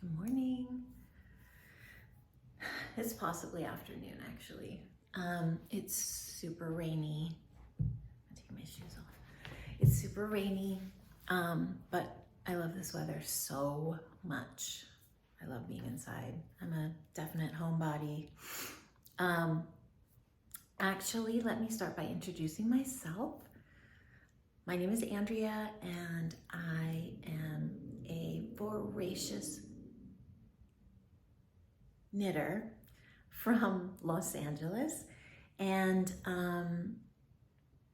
Good morning. It's possibly afternoon, actually. It's super rainy. I'll take my shoes off. It's super rainy, but I love this weather so much. I love being inside. I'm a definite homebody. Actually, let me start by introducing myself. My name is Andrea, and I am a voracious knitter from Los Angeles. And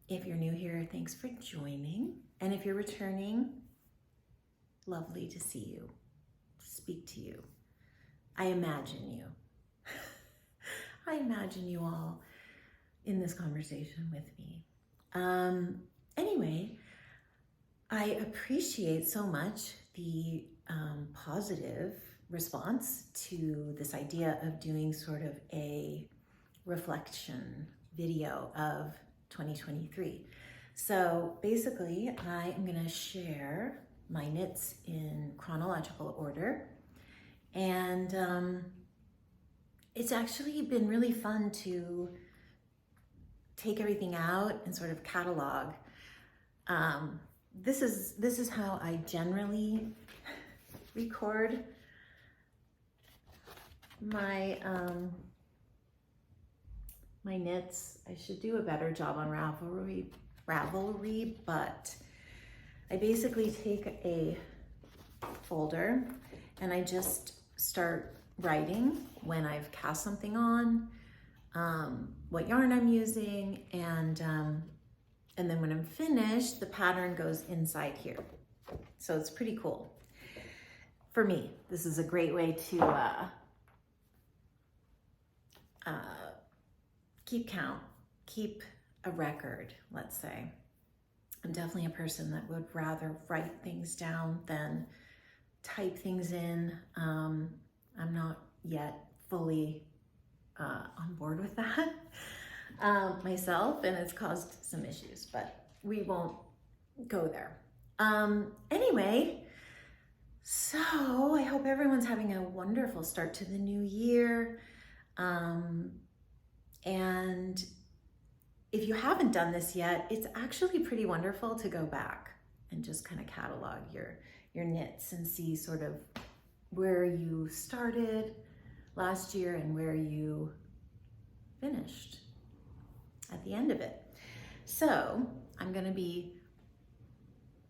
if you're new here, thanks for joining. And if you're returning, lovely to see you, to speak to you. I imagine you. I imagine you all in this conversation with me. Anyway, I appreciate so much the positive response to this idea of doing sort of a reflection video of 2023. So basically, I am gonna share my knits in chronological order. And it's actually been really fun to take everything out and sort of catalog. This is how I generally record my my knits. I should do a better job on Ravelry, but I basically take a folder and I just start writing when I've cast something on, what yarn I'm using, and then when I'm finished, the pattern goes inside here. So it's pretty cool. For me, this is a great way to keep count, keep a record, let's say. I'm definitely a person that would rather write things down than type things in. I'm not yet fully on board with that myself, and it's caused some issues, but we won't go there. Anyway, so I hope everyone's having a wonderful start to the new year. And if you haven't done this yet, it's actually pretty wonderful to go back and just kind of catalog your knits and see sort of where you started last year and where you finished at the end of it. So I'm gonna be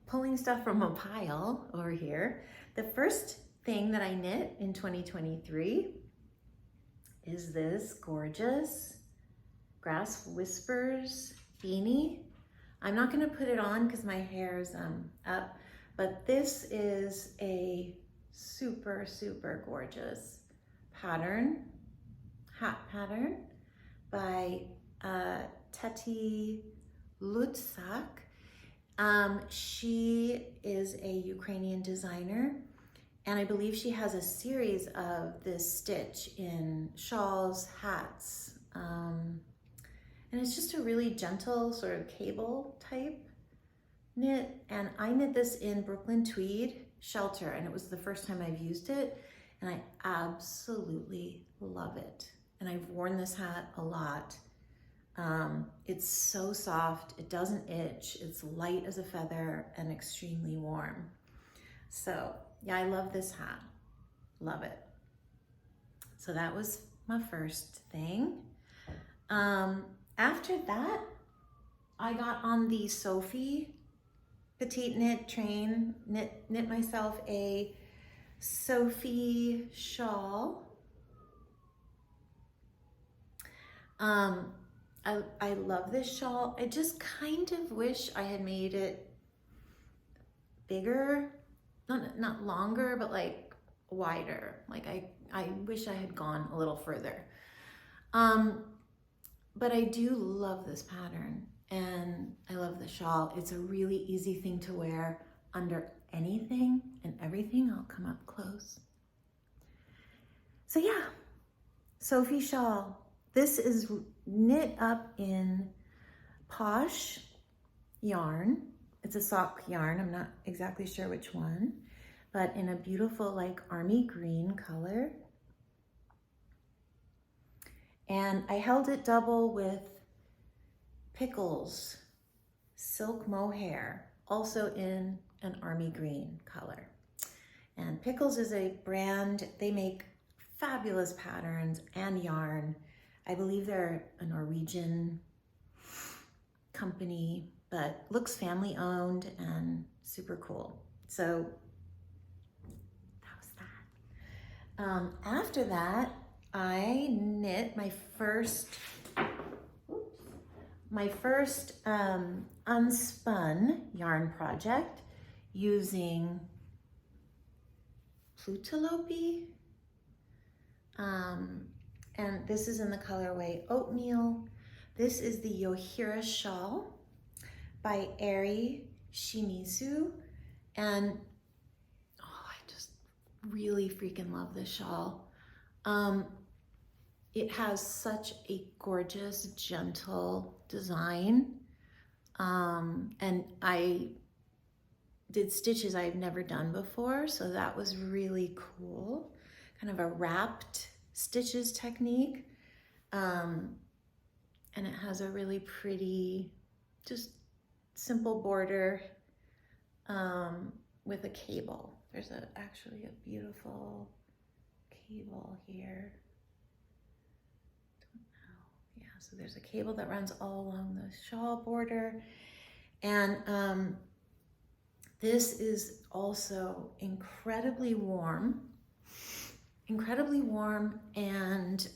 pulling stuff from a pile over here. The first thing that I knit in 2023 is this gorgeous Grass Whispers beanie. I'm not gonna put it on because my hair's up, but this is a super, super gorgeous pattern, hat pattern by Teti Lutsak. She is a Ukrainian designer, and I believe she has a series of this stitch in shawls, hats, and it's just a really gentle sort of cable type knit. And I knit this in Brooklyn Tweed Shelter, and it was the first time I've used it, and I absolutely love it. And I've worn this hat a lot. It's so soft, it doesn't itch, it's light as a feather and extremely warm. So yeah, I love this hat, love it. So that was my first thing. After that, I got on the Sophie Petite knit train, knit myself a Sophie shawl. I love this shawl. I just kind of wish I had made it bigger, not longer, but like wider. Like I wish I had gone a little further. But I do love this pattern, and I love the shawl. It's a really easy thing to wear under anything and everything. I'll come up close. So yeah, Sophie shawl. This is knit up in Posh yarn. It's a sock yarn. I'm not exactly sure which one, but in a beautiful like army green color. And I held it double with Pickles silk mohair, also in an army green color. And Pickles is a brand, they make fabulous patterns and yarn. I believe they're a Norwegian company, but looks family owned and super cool. So that was that. After that, I knit my first unspun yarn project using Plutolopi. And this is in the colorway Oatmeal. This is the Yohira Shawl by Shimizu. And oh, I just really freaking love this shawl. It has such a gorgeous, gentle design. And I did stitches I've never done before, so that was really cool. Kind of a wrapped stitches technique. And it has a really pretty, just simple border with a cable. There's actually a beautiful cable here. Yeah, so there's a cable that runs all along the shawl border. And this is also incredibly warm and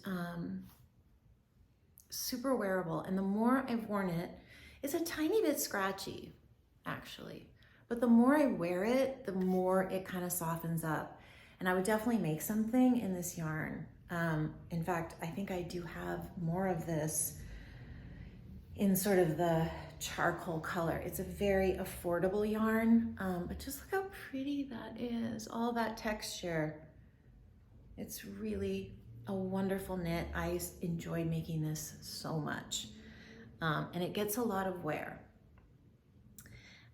super wearable. And the more I've worn it, it's a tiny bit scratchy, actually. But the more I wear it, the more it kind of softens up. And I would definitely make something in this yarn. In fact, I think I do have more of this in sort of the charcoal color. It's a very affordable yarn, but just look how pretty that is. All that texture. It's really a wonderful knit. I enjoy making this so much. And it gets a lot of wear.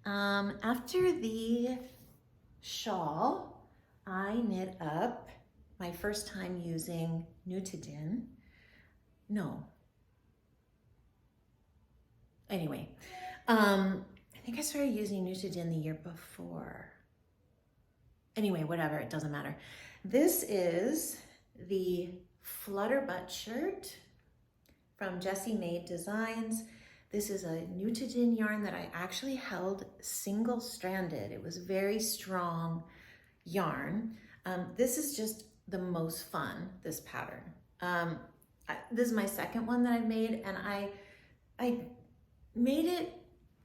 After the shawl, I knit up my first time using Nutiden. Anyway, I think I started using Nutiden the year before. Anyway, whatever, it doesn't matter. This is the Flutter Buttshirt from Jessie Maede Designs. This is a Nutiden yarn that I actually held single stranded. It was very strong yarn. This is just the most fun, this pattern. This is my second one that I've made, and I made it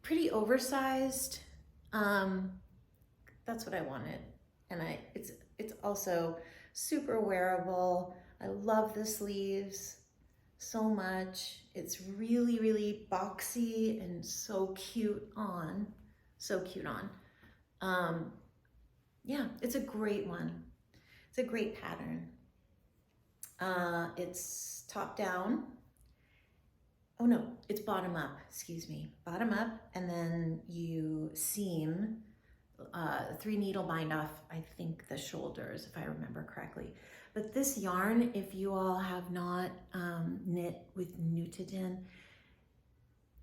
pretty oversized. That's what I wanted. And it's also super wearable. I love the sleeves so much. It's really, really boxy and so cute on. Yeah, it's a great one. It's a great pattern. It's top down. Oh no, it's bottom up, excuse me. Bottom up, and then you seam 3 needle bind off, I think, the shoulders, if I remember correctly. But this yarn, if you all have not knit with Nutiden,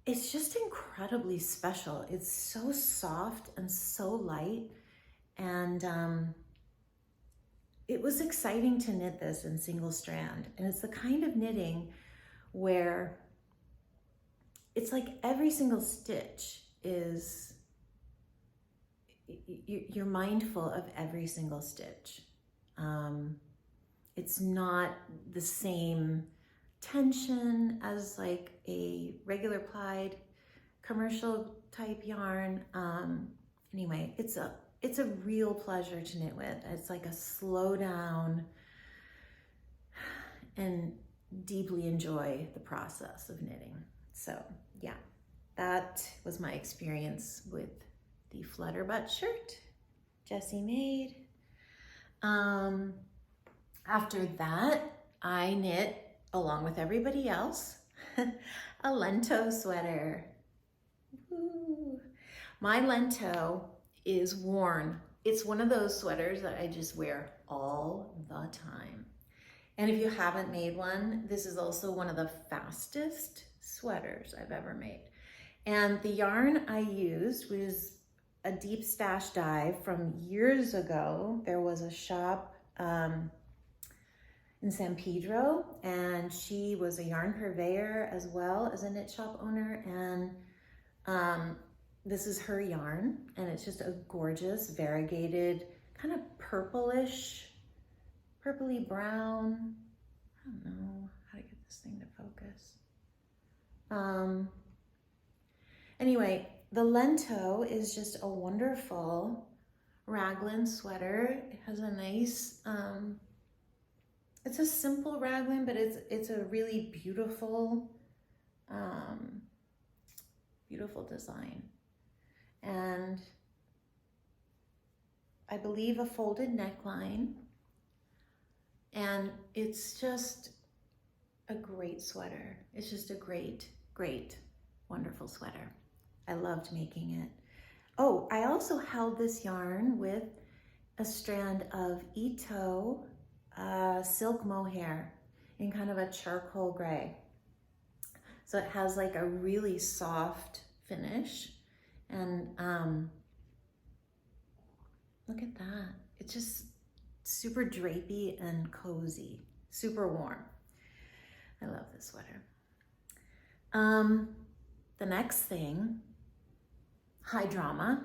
it's just incredibly special. It's so soft and so light. And it was exciting to knit this in single strand. And it's the kind of knitting where it's like every single stitch is, you're mindful of every single stitch. It's not the same tension as like a regular plied commercial type yarn. Anyway, it's a real pleasure to knit with. It's like a slow down and deeply enjoy the process of knitting. So yeah, that was my experience with the Flutter Buttshirt, Jessie Maede. After that, I knit, along with everybody else, a Lento sweater. Ooh. My Lento is worn it's one of those sweaters that I just wear all the time. And if you haven't made one, this is also one of the fastest sweaters I've ever made. And the yarn I used was a deep stash dye from years ago. There was a shop in San Pedro, and she was a yarn purveyor as well as a knit shop owner. And this is her yarn, and it's just a gorgeous variegated kind of purpley brown. I don't know how to get this thing to focus. Anyway, the Lento is just a wonderful raglan sweater. It has a nice, it's a simple raglan, but it's a really beautiful, beautiful design. And I believe a folded neckline. And it's just a great sweater. It's just a great, great, wonderful sweater. I loved making it. Oh, I also held this yarn with a strand of Ito silk mohair in kind of a charcoal gray. So it has like a really soft finish. And look at that. It's just super drapey and cozy, super warm. I love this sweater. The next thing, high drama.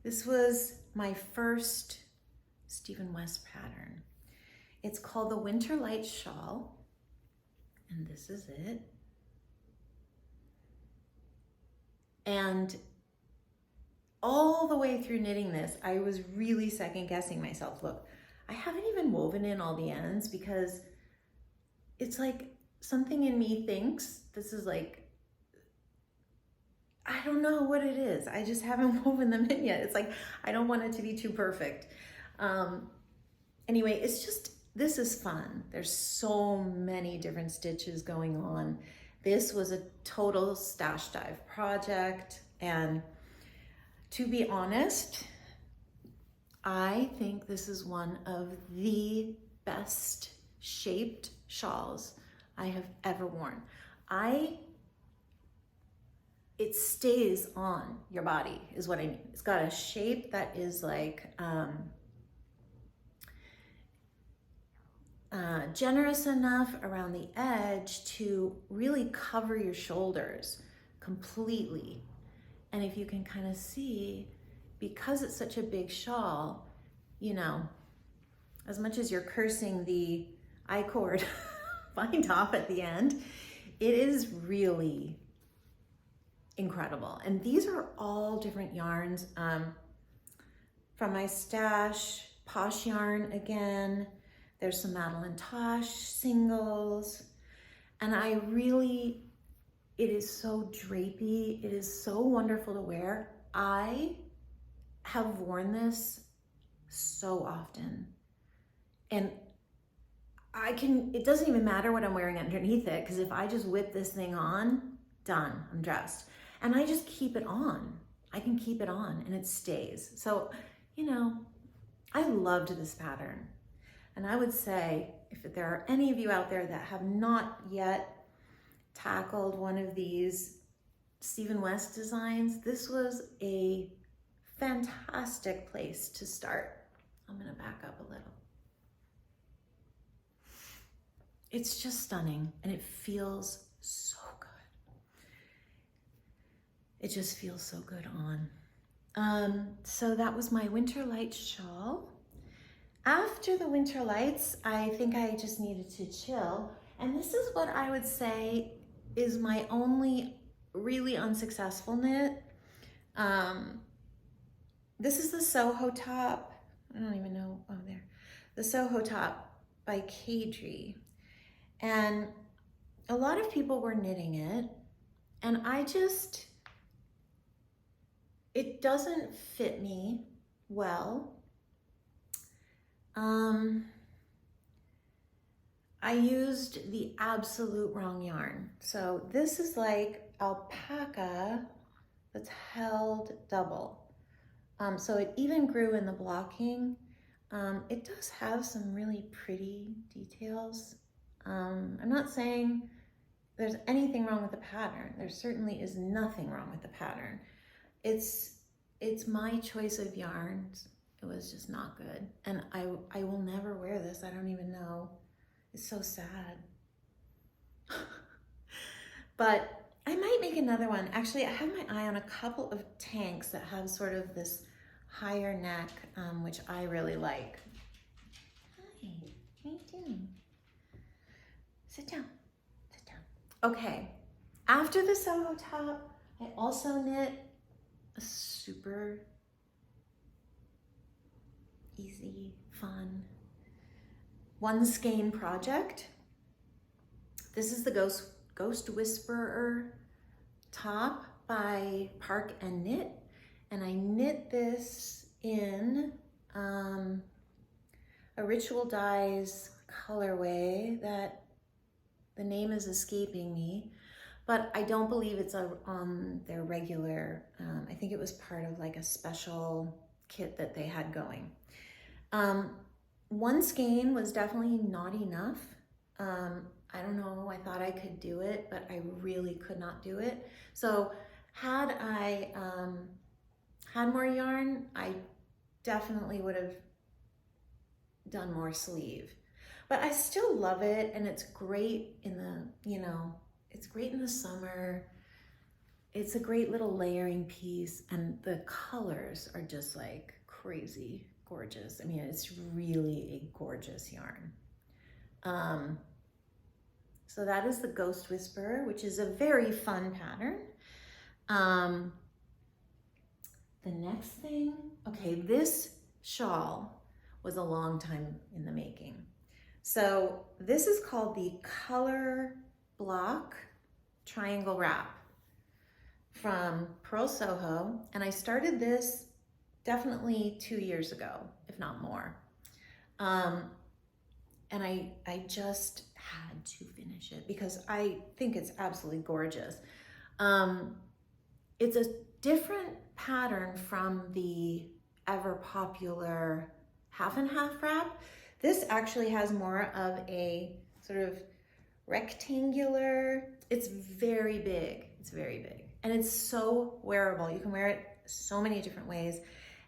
This was my first Stephen West pattern. It's called the Winter Light Shawl, and this is it. And all the way through knitting this, I was really second guessing myself. Look, I haven't even woven in all the ends because it's like something in me thinks this is like, I don't know what it is. I just haven't woven them in yet. It's like, I don't want it to be too perfect. Anyway, it's just, this is fun. There's so many different stitches going on. This was a total stash dive project. And to be honest, I think this is one of the best shaped shawls I have ever worn. It stays on your body is what I mean. It's got a shape that is like generous enough around the edge to really cover your shoulders completely. And if you can kind of see, because it's such a big shawl, you know, as much as you're cursing the I-cord bind off at the end, it is really incredible. And these are all different yarns from my stash. Posh Yarn again. There's some Madeline Tosh singles. And it is so drapey. It is so wonderful to wear. I have worn this so often. And it doesn't even matter what I'm wearing underneath it, because if I just whip this thing on, done, I'm dressed. And I just keep it on. I can keep it on and it stays. So, you know, I loved this pattern. And I would say, if there are any of you out there that have not yet tackled one of these Stephen West designs, this was a fantastic place to start. I'm gonna back up a little. It's just stunning and it feels so good. It just feels so good on. So that was my Winter Light shawl. After the winter lights, I think I just needed to chill. And this is what I would say is my only really unsuccessful knit. This is the Soho top. I don't even know, oh there. The Soho top by Cadre. And a lot of people were knitting it. And it doesn't fit me well. I used the absolute wrong yarn. So this is like alpaca that's held double. So it even grew in the blocking. It does have some really pretty details. I'm not saying there's anything wrong with the pattern. There certainly is nothing wrong with the pattern. It's my choice of yarns. It was just not good. And I will never wear this. I don't even know. It's so sad. But I might make another one. Actually, I have my eye on a couple of tanks that have sort of this higher neck, which I really like. Hi, how you doing? Sit down, sit down. Okay, after the Soho top, I also knit a super easy, fun one skein project. This is the Ghost Whisperer top by Park and Knit, and I knit this in a Ritual Dyes colorway that the name is escaping me, but I don't believe it's on their regular, I think it was part of like a special kit that they had going. One skein was definitely not enough. I don't know, I thought I could do it, but I really could not do it. So had I had more yarn, I definitely would have done more sleeve. But I still love it, and it's great in the, you know, it's great in the summer. It's a great little layering piece, and the colors are just like crazy gorgeous. I mean, it's really a gorgeous yarn. So that is the Ghost Whisperer, which is a very fun pattern. The next thing, okay, this shawl was a long time in the making. So this is called the Color Block Triangle Wrap from Pearl Soho, and I started this definitely 2 years ago, if not more. And I just had to finish it because I think it's absolutely gorgeous. It's a different pattern from the ever popular half and half wrap. This actually has more of a sort of rectangular, it's very big, it's very big. And it's so wearable. You can wear it so many different ways.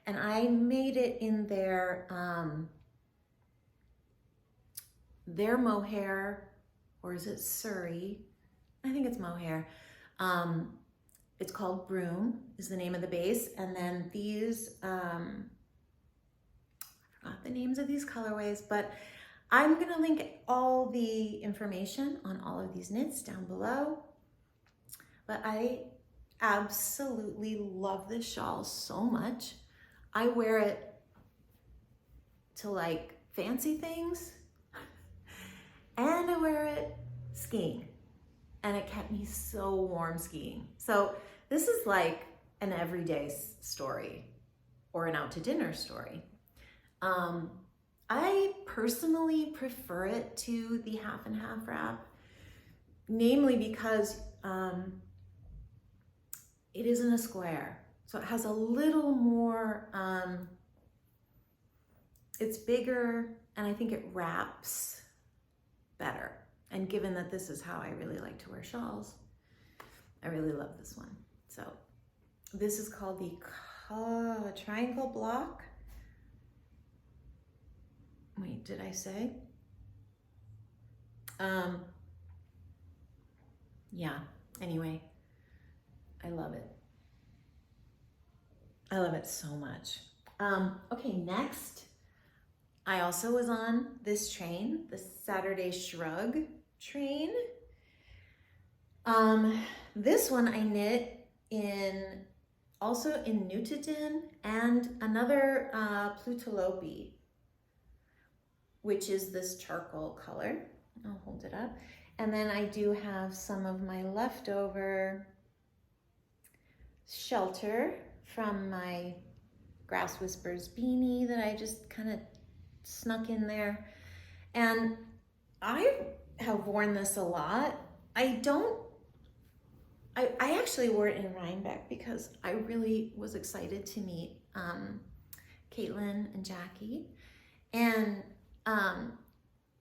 And I made it in their mohair, or is it Surrey? I think it's mohair. It's called Broom, is the name of the base. And then these, I forgot the names of these colorways, but I'm gonna link all the information on all of these knits down below. But I absolutely love this shawl so much. I wear it to like fancy things, and I wear it skiing, and it kept me so warm skiing. So this is like an everyday story or an out to dinner story. I personally prefer it to the half and half wrap, namely because it isn't a square. So it has a little more, it's bigger, and I think it wraps better. And given that this is how I really like to wear shawls, I really love this one. So this is called the Triangle Block. Wait, did I say? Yeah, anyway, I love it. I love it so much. Okay, next, I also was on this train, the Saturday Shrug train. This one I knit also in Nutiden and another Plutolopi, which is this charcoal color. I'll hold it up. And then I do have some of my leftover shelter from my Grass Whispers beanie that I just kind of snuck in there. And I have worn this a lot. I actually wore it in Rhinebeck because I really was excited to meet Caitlin and Jackie. And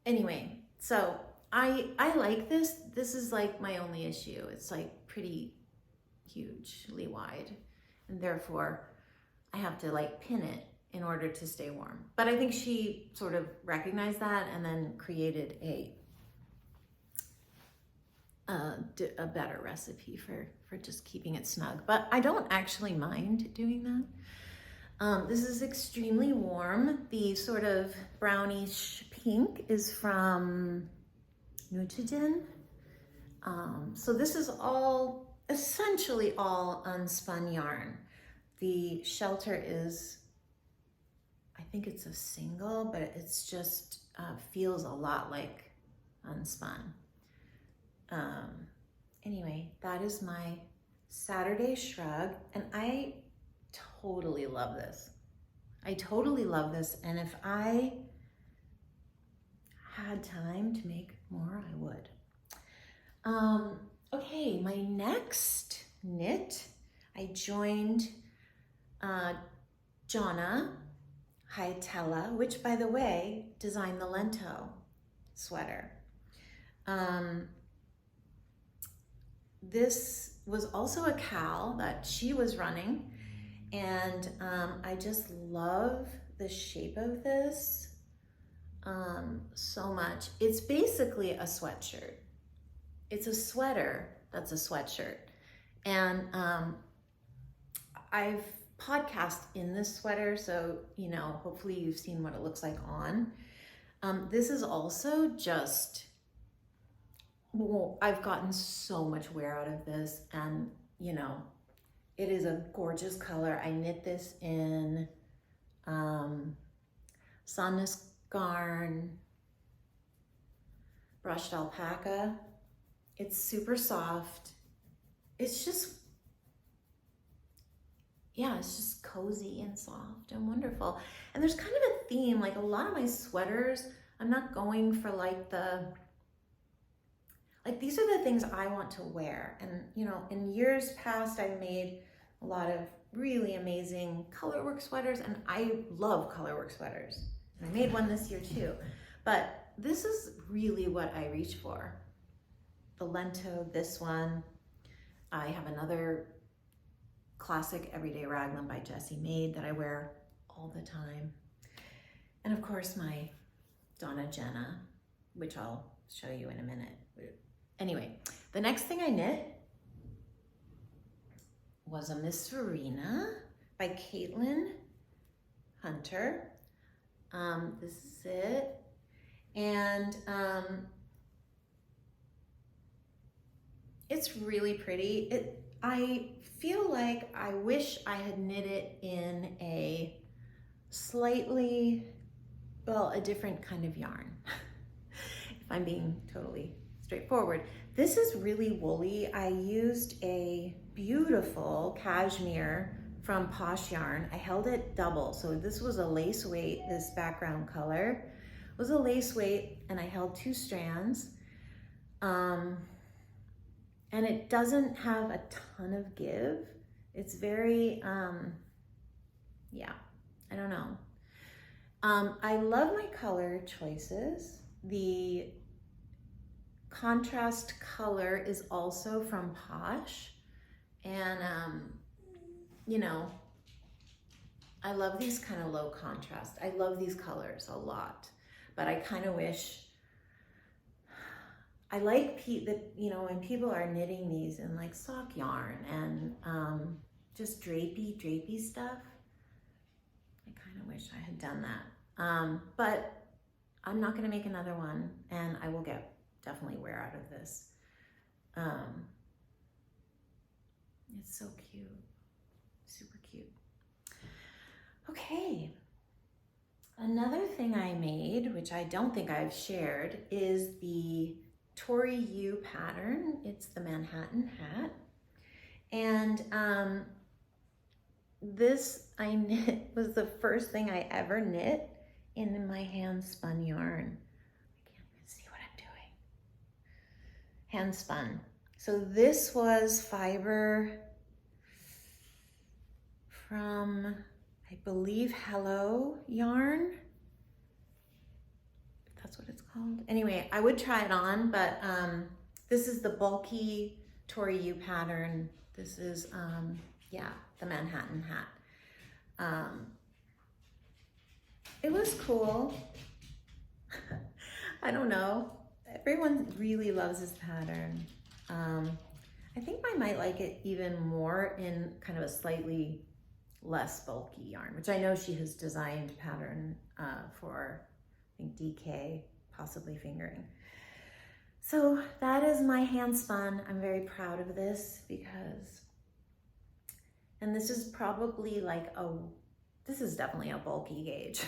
anyway, so I like this. This is like my only issue. It's like pretty hugely wide, and therefore I have to like pin it in order to stay warm. But I think she sort of recognized that and then created a better recipe for just keeping it snug. But I don't actually mind doing that. This is extremely warm. The sort of brownish pink is from Nutiden. So this is all, essentially all unspun yarn. The shelter is, I think it's a single, but it's just feels a lot like unspun. Anyway, that is my Saturday shrug, and I totally love this. I totally love this, and if I had time to make more, I would. Okay, my next knit, I joined Jonna Hietala, which, by the way, designed the Lento sweater. This was also a cal that she was running, and I just love the shape of this so much. It's basically a sweatshirt. It's a sweater that's a sweatshirt. And I've podcast in this sweater, so you know, hopefully you've seen what it looks like on. This is also just, well, I've gotten so much wear out of this, and you know, it is a gorgeous color. I knit this in Sandnes garn, brushed alpaca. It's super soft. It's just, yeah, it's just cozy and soft and wonderful. And there's kind of a theme, like a lot of my sweaters, I'm not going for like these are the things I want to wear. And you know, in years past, I've made a lot of really amazing colorwork sweaters, and I love colorwork sweaters. And I made one this year too. But this is really what I reach for. The Lento, this one. I have another classic everyday raglan by Jessie Maede that I wear all the time. And of course my Donna Jenna, which I'll show you in a minute. Anyway, the next thing I knit was a Miss Serina by Caitlin Hunter. This is it. And it's really pretty. I feel like I wish I had knit it in a slightly, well, a different kind of yarn. If I'm being totally straightforward. This is really woolly. I used a beautiful cashmere from Posh Yarn. I held it double. So this was a lace weight, this background color was a lace weight, and I held 2 strands. And it doesn't have a ton of give. It's very, yeah, I don't know. I love my color choices. The contrast color is also from Posh. And, you know, I love these kind of low contrast. I love these colors a lot, but I kind of wish, I like that, you know, when people are knitting these in like sock yarn and just drapey stuff, I kind of wish I had done that. But I'm not going to make another one, and I will get definitely wear out of this. It's so cute, super cute. Okay. Another thing I made, which I don't think I've shared, is the Tori U pattern. It's the Manhattan hat. And this I knit was the first thing I ever knit in my hand spun yarn. I can't even see what I'm doing. Hand spun. So this was fiber from I believe Hello yarn, if that's what it's called. Anyway, I would try it on, but this is the bulky Tori U pattern. This is, yeah, the Manhattan hat. It was cool. I don't know. Everyone really loves this pattern. I think I might like it even more in kind of a slightly less bulky yarn, which I know she has designed pattern for, I think, DK, possibly fingering. So that is my hand spun. I'm very proud of this because, and this is probably like this is definitely a bulky gauge.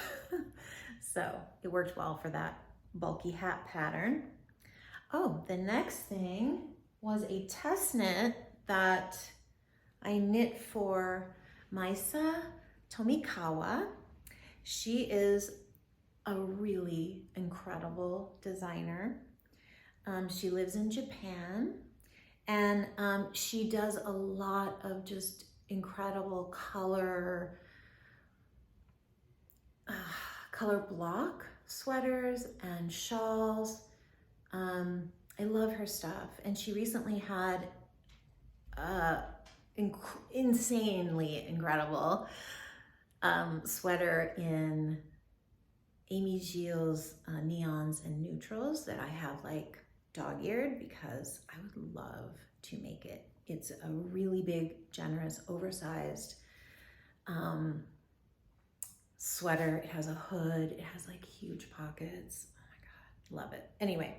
So it worked well for that bulky hat pattern. Oh, the next thing was a test knit that I knit for Maisa Tomikawa. She is a really incredible designer. She lives in Japan, and she does a lot of just incredible color block sweaters and shawls. I love her stuff, and she recently had insanely incredible sweater in Amy Gilles neons and neutrals that I have like dog-eared because I would love to make it. It's a really big, generous, oversized sweater. It has a hood, it has like huge pockets. Oh my God, love it. Anyway,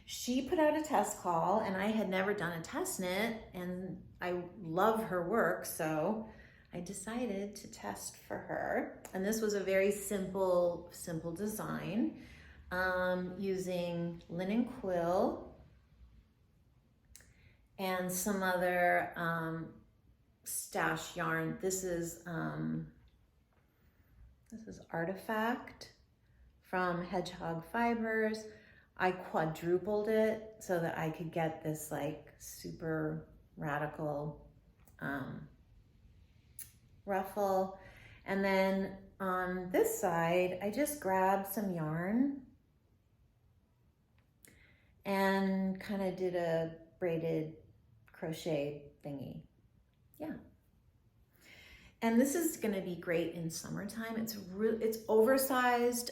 she put out a test call, and I had never done a test knit, and I love her work, so I decided to test for her. And this was a very simple design using linen quill and some other stash yarn. This is Artifact from Hedgehog Fibers. I quadrupled it so that I could get this like super radical ruffle. And then on this side, I just grabbed some yarn and kind of did a braided crochet thingy. Yeah. And this is gonna be great in summertime. It's oversized.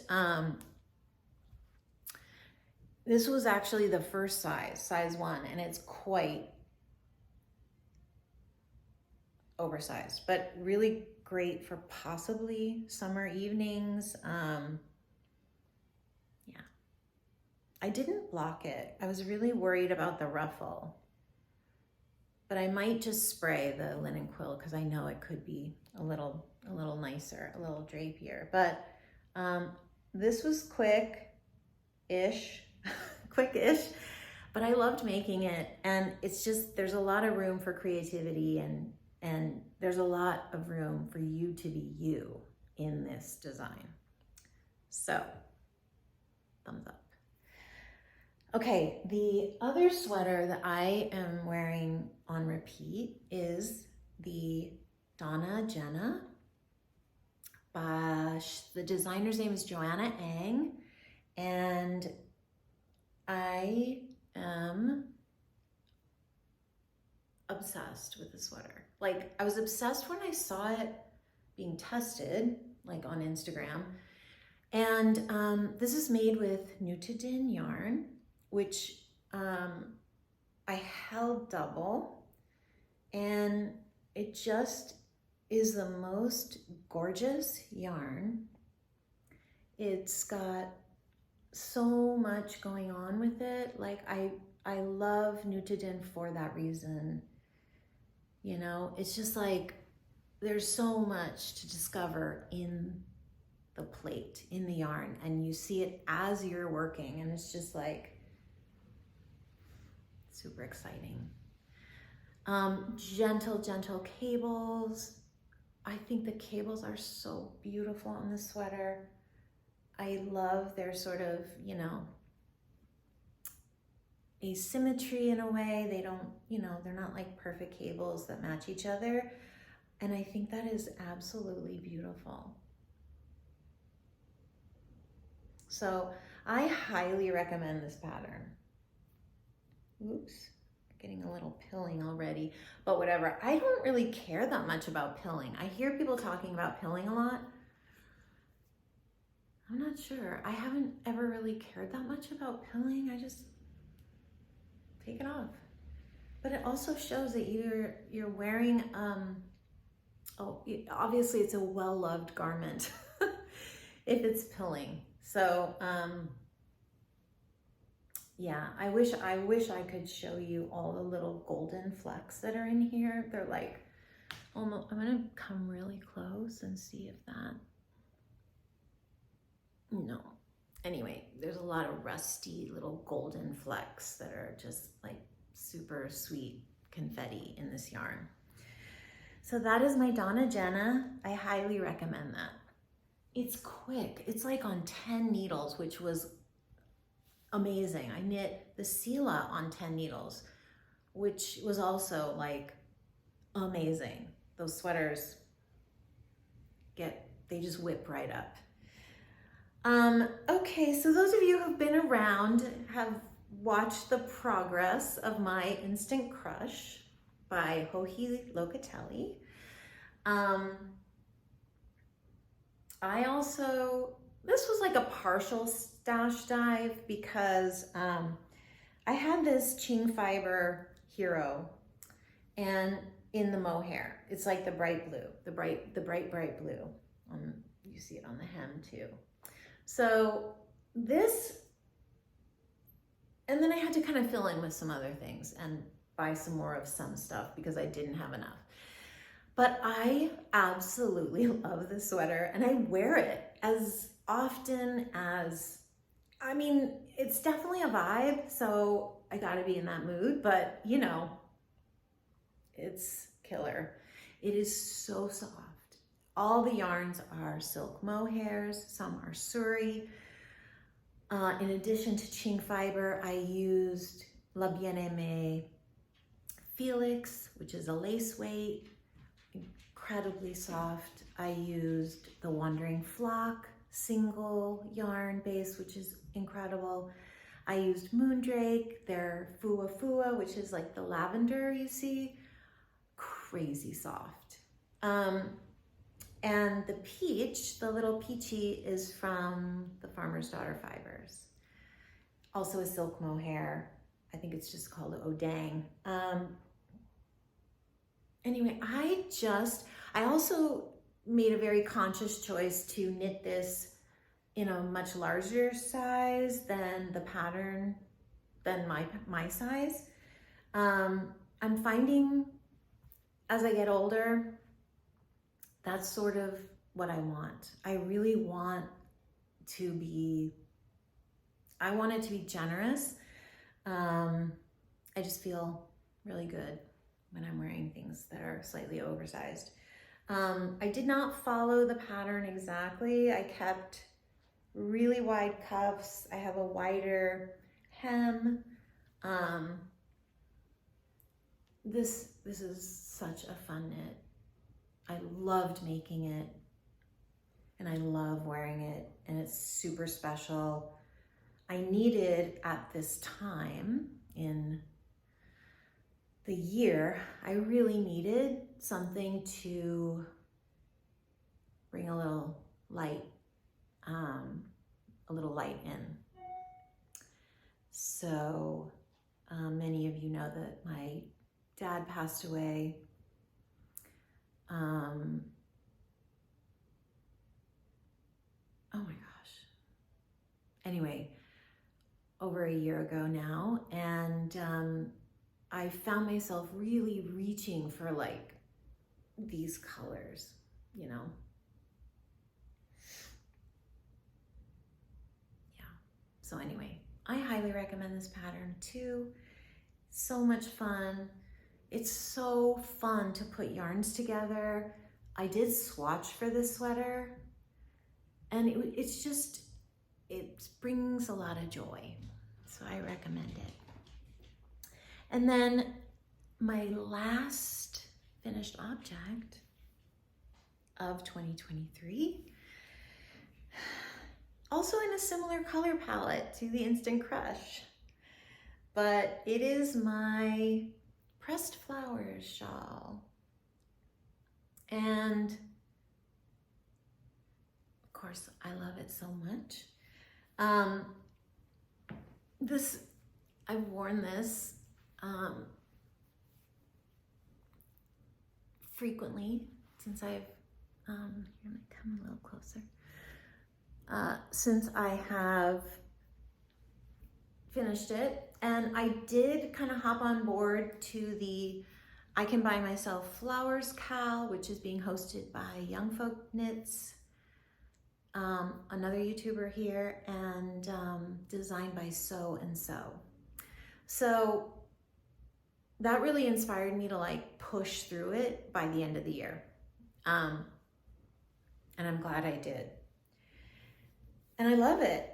This was actually the first size 1, and it's quite oversized, but really great for possibly summer evenings. Yeah, I didn't block it. I was really worried about the ruffle, but I might just spray the linen quill because I know it could be a little nicer, a little drapier. But this was quick-ish, quick-ish, but I loved making it. And it's just, there's a lot of room for creativity, and there's a lot of room for you to be you in this design. So, thumbs up. Okay, the other sweater that I am wearing on repeat is the Donna Jenna. The designer's name is Joanna Ang, and I am obsessed with the sweater. Like, I was obsessed when I saw it being tested, like on Instagram. And this is made with Nutiden yarn, which I held double, and it just is the most gorgeous yarn. It's got so much going on with it. Like, I love Nutiden for that reason. You know, it's just like, there's so much to discover in the plate, in the yarn, and you see it as you're working, and it's just like, super exciting. Gentle cables. I think the cables are so beautiful on this sweater. I love their sort of, you know, asymmetry in a way. They don't, you know, they're not like perfect cables that match each other, And I think that is absolutely beautiful. So I highly recommend this pattern. Oops, getting a little pilling already, but whatever. I don't really care that much about pilling. I hear people talking about pilling a lot. I'm not sure. I haven't ever really cared that much about pilling. I just take it off. But it also shows that you're wearing, obviously it's a well-loved garment if it's pilling. So, yeah, I wish I could show you all the little golden flecks that are in here. They're like, almost, I'm gonna come really close and see if that, no. Anyway, there's a lot of rusty little golden flecks that are just like super sweet confetti in this yarn. So that is my Donna Jenna. I highly recommend that. It's quick. It's like on 10 needles, which was amazing. I knit the Sela on 10 needles, which was also like amazing. Those sweaters they just whip right up. Okay, so those of you who've been around have watched the progress of my Instant Crush by Johi Locatelli. This was like a partial stash dive because I had this Ching Fiber Hero and in the mohair. It's like the bright blue, the bright blue. You see it on the hem too. So this, and then I had to kind of fill in with some other things and buy some more of some stuff because I didn't have enough. But I absolutely love this sweater and I wear it as often as, I mean, it's definitely a vibe, so I gotta be in that mood, but you know, it's killer. It is so soft. All the yarns are silk mohairs, some are suri. In addition to Ching Fiber, I used La Bien-Aimée Felix, which is a lace weight, incredibly soft. I used the Wandering Flock single yarn base, which is incredible. I used Moondrake, their Fua Fua, which is like the lavender you see, crazy soft. And the peach, the little peachy, is from the Farmer's Daughter Fibers. Also a silk mohair. I think it's just called Odang. Anyway, I also made a very conscious choice to knit this in a much larger size than the pattern, than my size. I'm finding as I get older, that's sort of what I want. I really want to be, I want it to be generous. I just feel really good when I'm wearing things that are slightly oversized. I did not follow the pattern exactly. I kept really wide cuffs. I have a wider hem. This is such a fun knit. I loved making it and I love wearing it and it's super special. I needed at this time in the year, I really needed something to bring a little light in. So many of you know that my dad passed away. Oh my gosh. Anyway, over a year ago now, and I found myself really reaching for like these colors, you know. Yeah. So anyway, I highly recommend this pattern too. So much fun. It's so fun to put yarns together. I did swatch for this sweater and it brings a lot of joy. So I recommend it. And then my last finished object of 2023. Also in a similar color palette to the Instant Crush, but it is my pressed flowers shawl. And of course, I love it so much. I've worn this frequently since I've, here, let me come a little closer. Since I have finished it, and I did kind of hop on board to the I Can Buy Myself Flowers Cal, which is being hosted by Young Folk Knits, another YouTuber here, and designed by So and So. So that really inspired me to like push through it by the end of the year. And I'm glad I did. And I love it.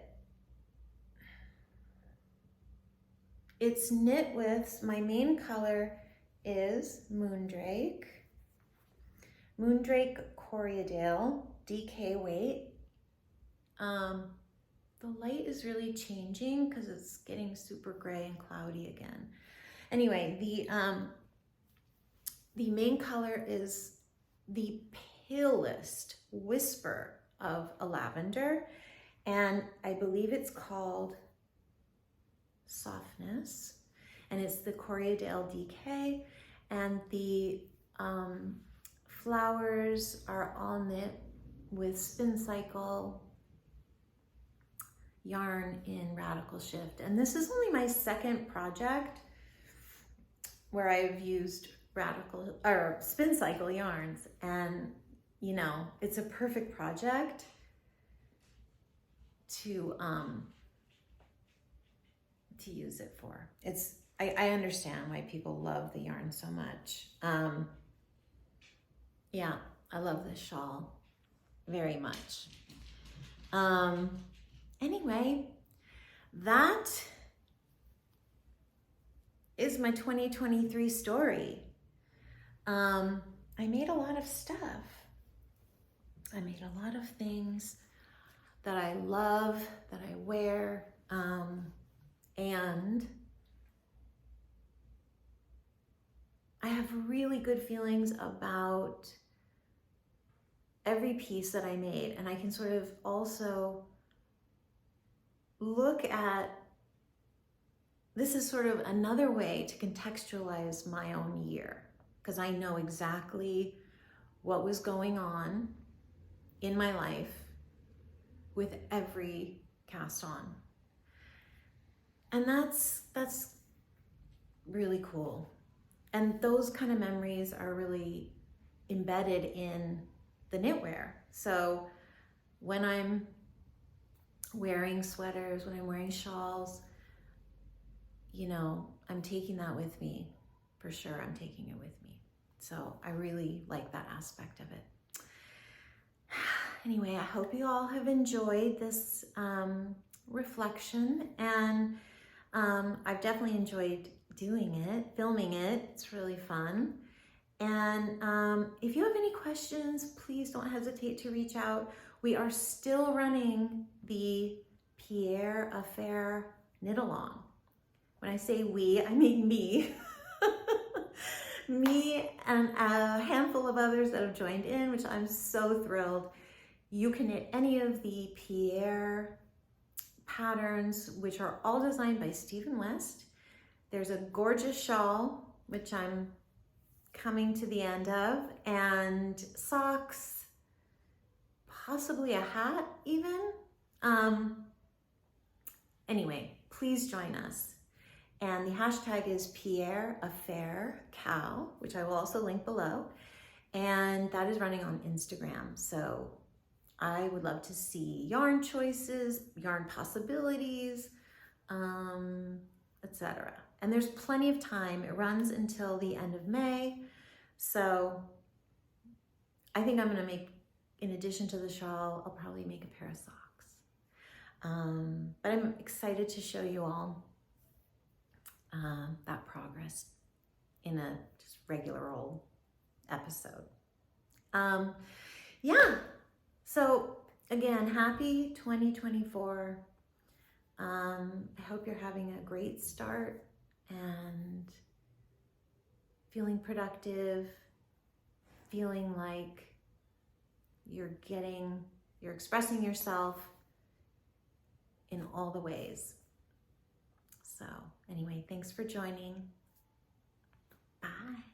It's knit with, my main color is Moondrake Corriedale, DK weight. The light is really changing because it's getting super gray and cloudy again. Anyway, the main color is the palest whisper of a lavender, and I believe it's called Softness, and it's the Corriedale DK, and the flowers are all knit with Spin Cycle yarn in Radical Shift. And this is only my second project where I've used Spin Cycle yarns, and you know, it's a perfect project to use it for. I understand why people love the yarn so much. Yeah, I love this shawl very much. Anyway, that is my 2023 story. I made a lot of stuff. I made a lot of things that I love, that I wear, and I have really good feelings about every piece that I made, and I can sort of also look at, this is sort of another way to contextualize my own year, because I know exactly what was going on in my life with every cast on. And that's really cool. And those kind of memories are really embedded in the knitwear. So when I'm wearing sweaters, when I'm wearing shawls, you know, I'm taking that with me. For sure, I'm taking it with me. So I really like that aspect of it. Anyway, I hope you all have enjoyed this reflection, and I've definitely enjoyed doing it, filming it. It's really fun. And if you have any questions, please don't hesitate to reach out. We are still running the Pierre Affair knit along. When I say we, I mean me. Me and a handful of others that have joined in, which I'm so thrilled. You can knit any of the Pierre patterns, which are all designed by Stephen West. There's a gorgeous shawl, which I'm coming to the end of, and socks, possibly a hat even. Anyway, please join us. And the hashtag is Pierre Affair Cal, which I will also link below. And that is running on Instagram. So I would love to see yarn choices, yarn possibilities, etc. And there's plenty of time. It runs until the end of May. So I think I'm gonna make, in addition to the shawl, I'll probably make a pair of socks. But I'm excited to show you all that progress in a just regular old episode. yeah, so again, happy 2024. I hope you're having a great start and feeling productive, feeling like you're expressing yourself in all the ways. So anyway, thanks for joining. Bye.